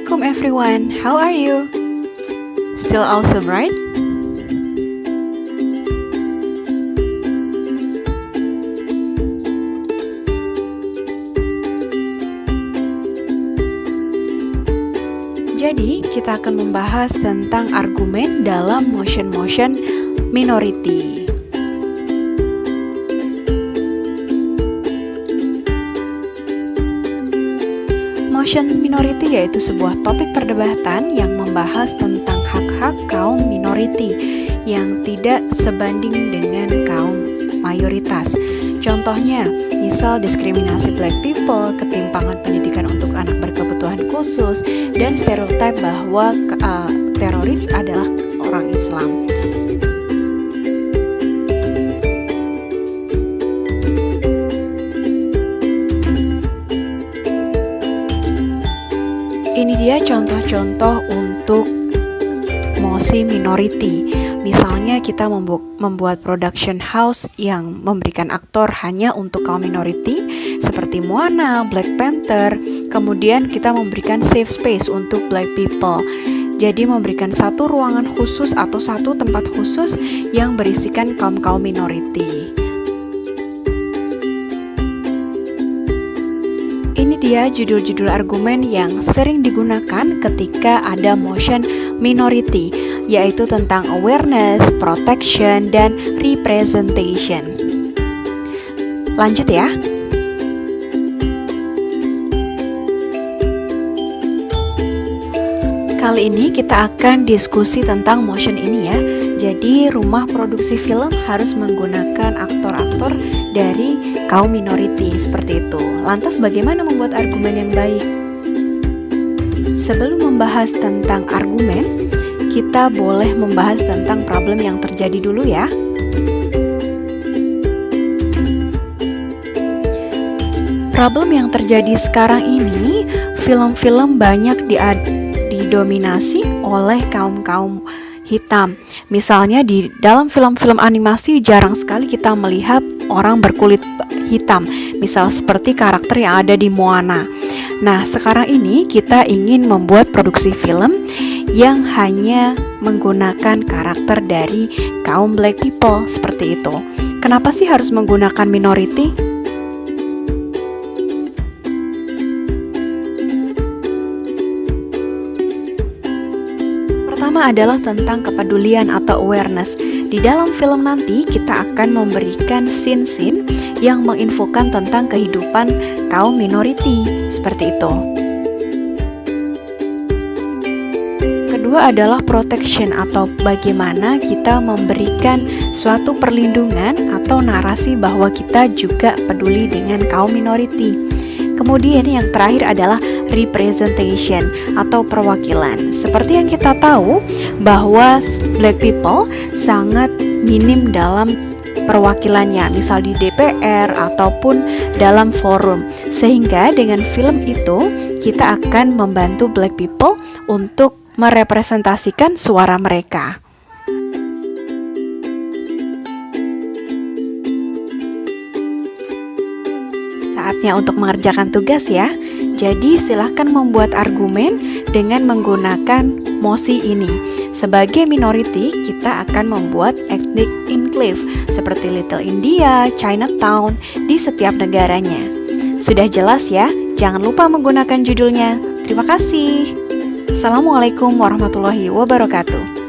Assalamualaikum everyone, how are you? Still awesome, right? Jadi, kita akan membahas tentang argumen dalam motion minority. Motion minority yaitu sebuah topik perdebatan yang membahas tentang hak-hak kaum minority yang tidak sebanding dengan kaum mayoritas. Contohnya, misal diskriminasi black people, ketimpangan pendidikan untuk anak berkebutuhan khusus, dan stereotip bahwa teroris adalah orang Islam. Ini dia contoh-contoh untuk mosi minority. Misalnya kita membuat production house yang memberikan aktor hanya untuk kaum minority seperti Moana, Black Panther. Kemudian kita memberikan safe space untuk black people. Jadi memberikan satu ruangan khusus atau satu tempat khusus yang berisikan kaum-kaum minority. Ini dia judul-judul argumen yang sering digunakan ketika ada motion minority, yaitu tentang awareness, protection, dan representation. Lanjut ya. Kali ini kita akan diskusi tentang motion ini ya. Jadi rumah produksi film harus menggunakan aktor-aktor dari kaum minority seperti itu. Lantas bagaimana membuat argumen yang baik? Sebelum membahas tentang argumen, kita boleh membahas tentang problem yang terjadi dulu ya. Problem yang terjadi sekarang ini, film-film banyak didominasi oleh kaum-kaum hitam. Misalnya di dalam film-film animasi jarang sekali kita melihat orang berkulit hitam, misal seperti karakter yang ada di Moana. Nah, sekarang ini kita ingin membuat produksi film yang hanya menggunakan karakter dari kaum black people seperti itu. Kenapa sih harus menggunakan minority? Pertama adalah tentang kepedulian atau awareness. Di dalam film nanti kita akan memberikan scene-scene yang menginfokan tentang kehidupan kaum minority seperti itu. Kedua adalah protection atau bagaimana kita memberikan suatu perlindungan atau narasi bahwa kita juga peduli dengan kaum minority. Kemudian yang terakhir adalah representation atau perwakilan. Seperti yang kita tahu bahwa black people sangat minim dalam perwakilannya, misal di DPR ataupun dalam forum. Sehingga dengan film itu kita akan membantu black people untuk merepresentasikan suara mereka. Saatnya untuk mengerjakan tugas ya. Jadi silahkan membuat argumen dengan menggunakan mosi ini. Sebagai minority, kita akan membuat ethnic enclave seperti Little India, Chinatown di setiap negaranya. Sudah jelas ya? Jangan lupa menggunakan judulnya. Terima kasih. Assalamualaikum warahmatullahi wabarakatuh.